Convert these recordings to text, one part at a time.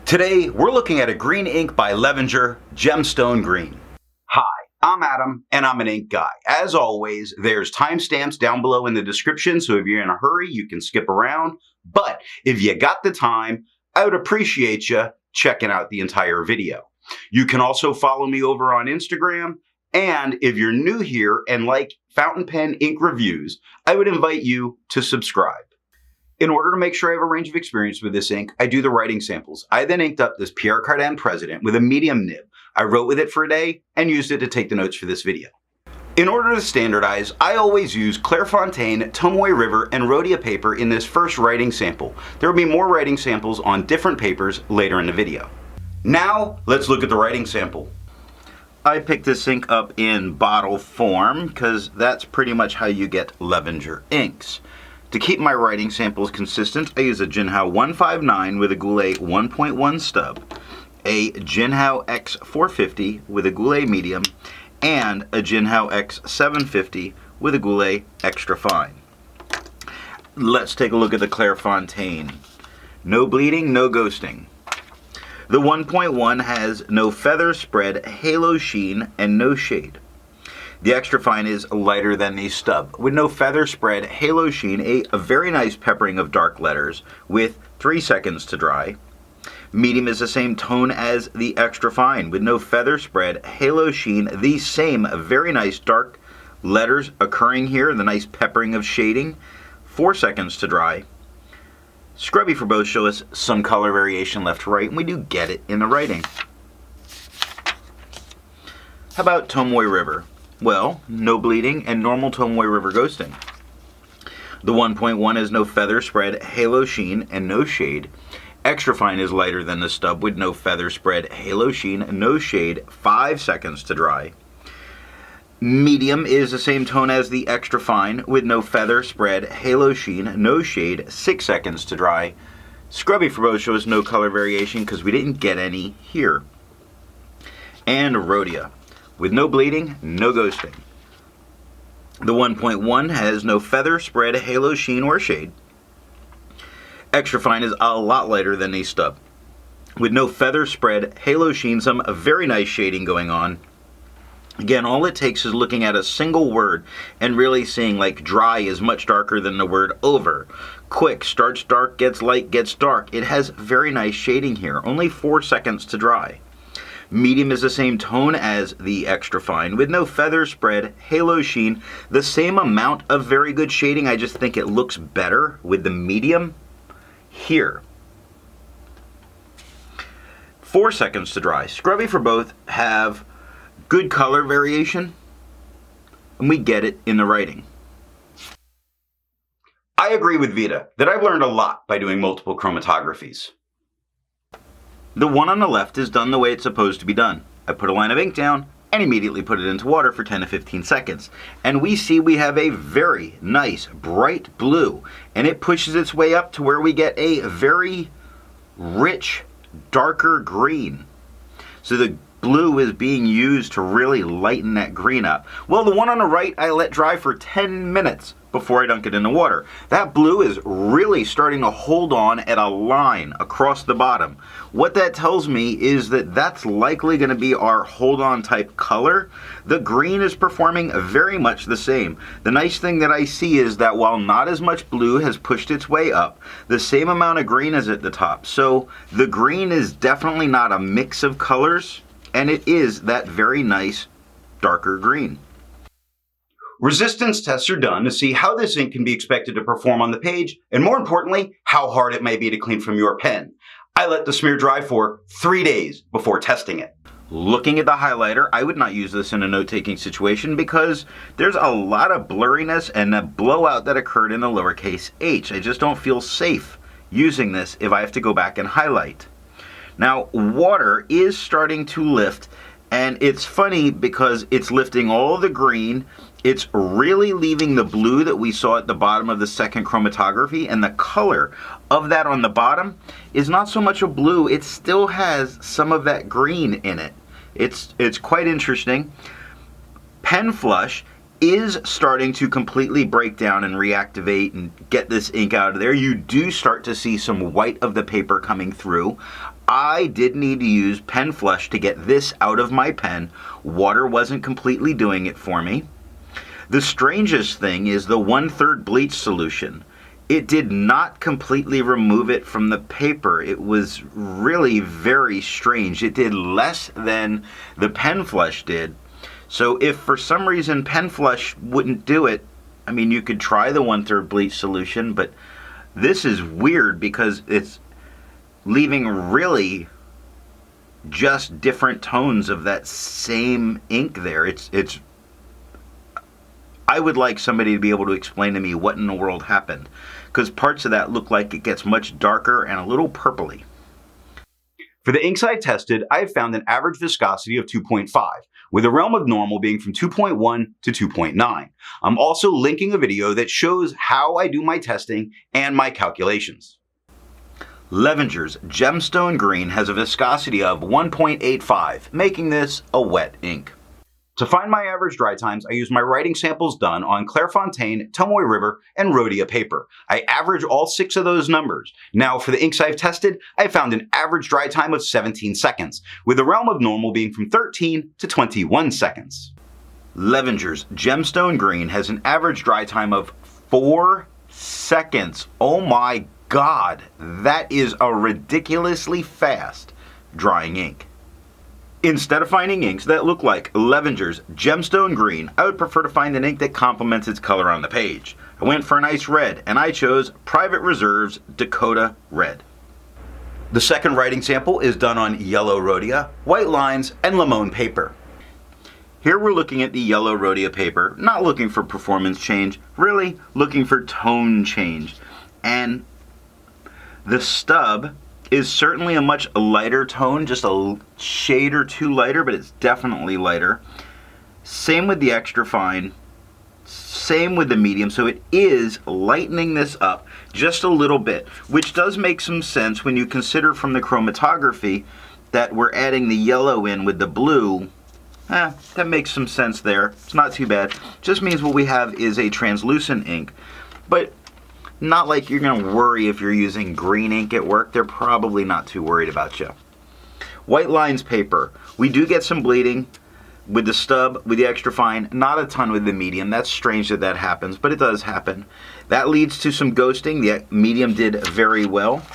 Today, we're looking at a green ink by Levenger Gemstone Green. Hi, I'm Adam, and I'm an ink guy. As always, there's timestamps down below in the description, so if you're in a hurry, you can skip around. But if you got the time, I would appreciate you checking out the entire video. You can also follow me over on Instagram, and if you're new here and like fountain pen ink reviews, I would invite you to subscribe. In order to make sure I have a range of experience with this ink, I do the writing samples. I then inked up this Pierre Cardin President with a medium nib. I wrote with it for a day and used it to take the notes for this video. In order to standardize, I always use Clairfontaine, Tomoe River, and Rhodia paper in this first writing sample. There will be more writing samples on different papers later in the video. Now, let's look at the writing sample. I picked this ink up in bottle form because that's pretty much how you get Levenger inks. To keep my writing samples consistent, I use a Jinhao 159 with a Goulet 1.1 stub, a Jinhao X450 with a Goulet medium, and a Jinhao X750 with a Goulet extra fine. Let's take a look at the Clairfontaine. No bleeding, no ghosting. The 1.1 has no feather spread, halo sheen, and no shade. The extra fine is lighter than the stub, with no feather spread, halo sheen, a very nice peppering of dark letters with 3 seconds to dry. Medium is the same tone as the extra fine, with no feather spread, halo sheen, the same very nice dark letters occurring here, the nice peppering of shading. 4 seconds to dry. Scrubby for both show us some color variation left to right, and we do get it in the writing. How about Tomoe River? Well, no bleeding and normal Tomoe River ghosting. The 1.1 has no feather spread, halo sheen, and no shade. Extra fine is lighter than the stub with no feather spread, halo sheen, no shade, 5 seconds to dry. Medium is the same tone as the extra fine with no feather spread, halo sheen, no shade, 6 seconds to dry. Scrubby for both shows no color variation because we didn't get any here. And Rhodia. With no bleeding, no ghosting. The 1.1 has no feather spread, halo sheen, or shade. Extra fine is a lot lighter than the stub. With no feather spread, halo sheen, some very nice shading going on. Again, all it takes is looking at a single word and really seeing like dry is much darker than the word over. Quick starts dark, gets light, gets dark. It has very nice shading here. Only 4 seconds to dry. Medium is the same tone as the extra fine with no feather spread, halo sheen, the same amount of very good shading. I just think it looks better with the medium here. 4 seconds to dry. Scrubby for both have good color variation, and we get it in the writing. I agree with Vita that I've learned a lot by doing multiple chromatographies. The one on the left is done the way it's supposed to be done. I put a line of ink down and immediately put it into water for 10 to 15 seconds. And we see we have a very nice bright blue, and it pushes its way up to where we get a very rich, darker green. So the blue is being used to really lighten that green up. Well, the one on the right I let dry for 10 minutes before I dunk it in the water. That blue is really starting to hold on at a line across the bottom. What that tells me is that that's likely going to be our hold on type color. The green is performing very much the same. The nice thing that I see is that while not as much blue has pushed its way up, the same amount of green is at the top. So the green is definitely not a mix of colors, and it is that very nice darker green. Resistance tests are done to see how this ink can be expected to perform on the page, and more importantly, how hard it may be to clean from your pen. I let the smear dry for 3 days before testing it. Looking at the highlighter, I would not use this in a note-taking situation because there's a lot of blurriness and a blowout that occurred in the lowercase h. I just don't feel safe using this if I have to go back and highlight. Now, water is starting to lift, and it's funny because it's lifting all the green. It's really leaving the blue that we saw at the bottom of the second chromatography, and the color of that on the bottom is not so much a blue. It still has some of that green in it. It's quite interesting. Pen flush is starting to completely break down and reactivate and get this ink out of there. You do start to see some white of the paper coming through. I did need to use pen flush to get this out of my pen. Water wasn't completely doing it for me. The strangest thing is the 1/3 bleach solution. It did not completely remove it from the paper. It was really very strange. It did less than the pen flush did. So if for some reason pen flush wouldn't do it, I mean, you could try the 1/3 bleach solution, but this is weird because it's leaving really just different tones of that same ink there. It's I would like somebody to be able to explain to me what in the world happened, because parts of that look like it gets much darker and a little purpley. For the inks I've tested, I have found an average viscosity of 2.5, with a realm of normal being from 2.1 to 2.9. I'm also linking a video that shows how I do my testing and my calculations. Levenger's Gemstone Green has a viscosity of 1.85, making this a wet ink. To find my average dry times, I use my writing samples done on Clairfontaine, Tomoe River, and Rhodia paper. I average all 6 of those numbers. Now, for the inks I've tested, I found an average dry time of 17 seconds, with the realm of normal being from 13 to 21 seconds. Levenger's Gemstone Green has an average dry time of 4 seconds. Oh my God, that is a ridiculously fast drying ink. Instead of finding inks that look like Levenger's Gemstone Green, I would prefer to find an ink that complements its color on the page. I went for a nice red, and I chose Private Reserve's Dakota Red. The second writing sample is done on yellow Rhodia, white lines, and limon paper. Here we're looking at the yellow Rhodia paper, not looking for performance change, really looking for tone change. And the stub is certainly a much lighter tone, just a shade or two lighter, but it's definitely lighter. Same with the extra fine, same with the medium, so it is lightening this up just a little bit, which does make some sense when you consider from the chromatography that we're adding the yellow in with the blue. That makes some sense there. It's not too bad. Just means what we have is a translucent ink, but not like you're going to worry if you're using green ink at work. They're probably not too worried about you. White lines paper. We do get some bleeding with the stub, with the extra fine, not a ton with the medium. That's strange that that happens, but it does happen. That leads to some ghosting. The medium did very well.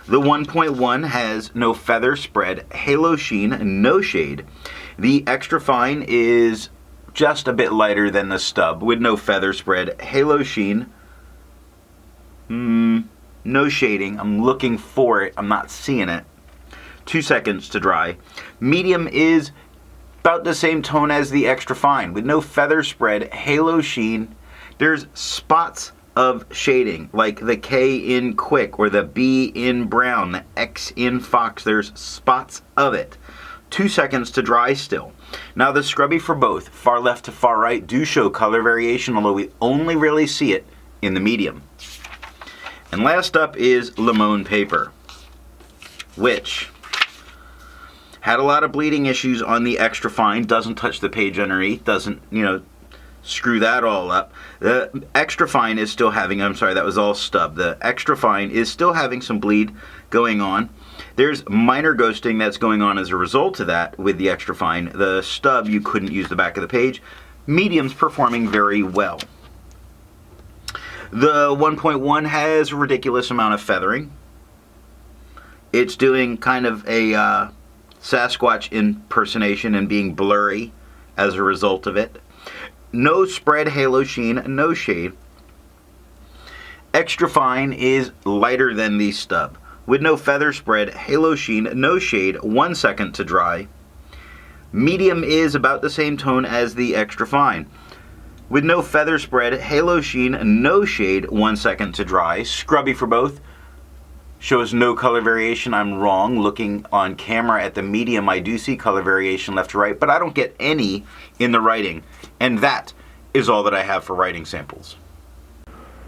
The 1.1 has no feather spread, halo sheen, no shade. The extra fine is just a bit lighter than the stub with no feather spread, halo sheen. No shading. I'm looking for it. I'm not seeing it. 2 seconds to dry. Medium is about the same tone as the extra fine with no feather spread, halo sheen. There's spots of shading like the K in quick or the B in brown, the X in fox. There's spots of it. 2 seconds to dry still. Now the scrubby for both, far left to far right, do show color variation, although we only really see it in the medium. And last up is limon paper, which had a lot of bleeding issues on the extra fine, doesn't touch the page underneath, doesn't, screw that all up. The extra fine is still having, I'm sorry, that was all stub. The extra fine is still having some bleed going on. There's minor ghosting that's going on as a result of that with the extra fine. The stub, you couldn't use the back of the page. Medium's performing very well. The 1.1 has a ridiculous amount of feathering. It's doing kind of a Sasquatch impersonation and being blurry as a result of it. No spread, halo sheen, no shade. Extra fine is lighter than the stub, with no feather spread, halo sheen, no shade, 1 second to dry. Medium is about the same tone as the extra fine, with no feather spread, halo sheen, no shade, 1 second to dry. Scrubby for both. Shows no color variation. I'm wrong. Looking on camera at the medium, I do see color variation left to right, but I don't get any in the writing. And that is all that I have for writing samples.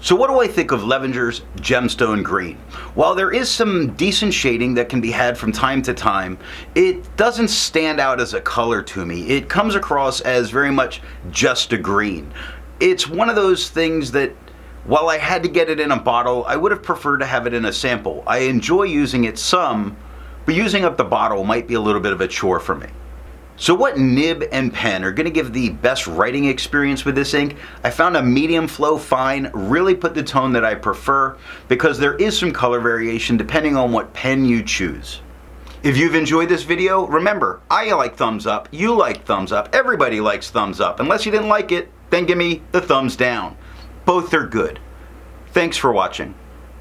So what do I think of Levenger's Gemstone Green? While there is some decent shading that can be had from time to time, it doesn't stand out as a color to me. It comes across as very much just a green. It's one of those things that, while I had to get it in a bottle, I would have preferred to have it in a sample. I enjoy using it some, but using up the bottle might be a little bit of a chore for me. So what nib and pen are going to give the best writing experience with this ink? I found a medium flow fine really put the tone that I prefer, because there is some color variation depending on what pen you choose. If you've enjoyed this video, remember, I like thumbs up, you like thumbs up, everybody likes thumbs up. Unless you didn't like it, then give me the thumbs down. Both are good. Thanks for watching.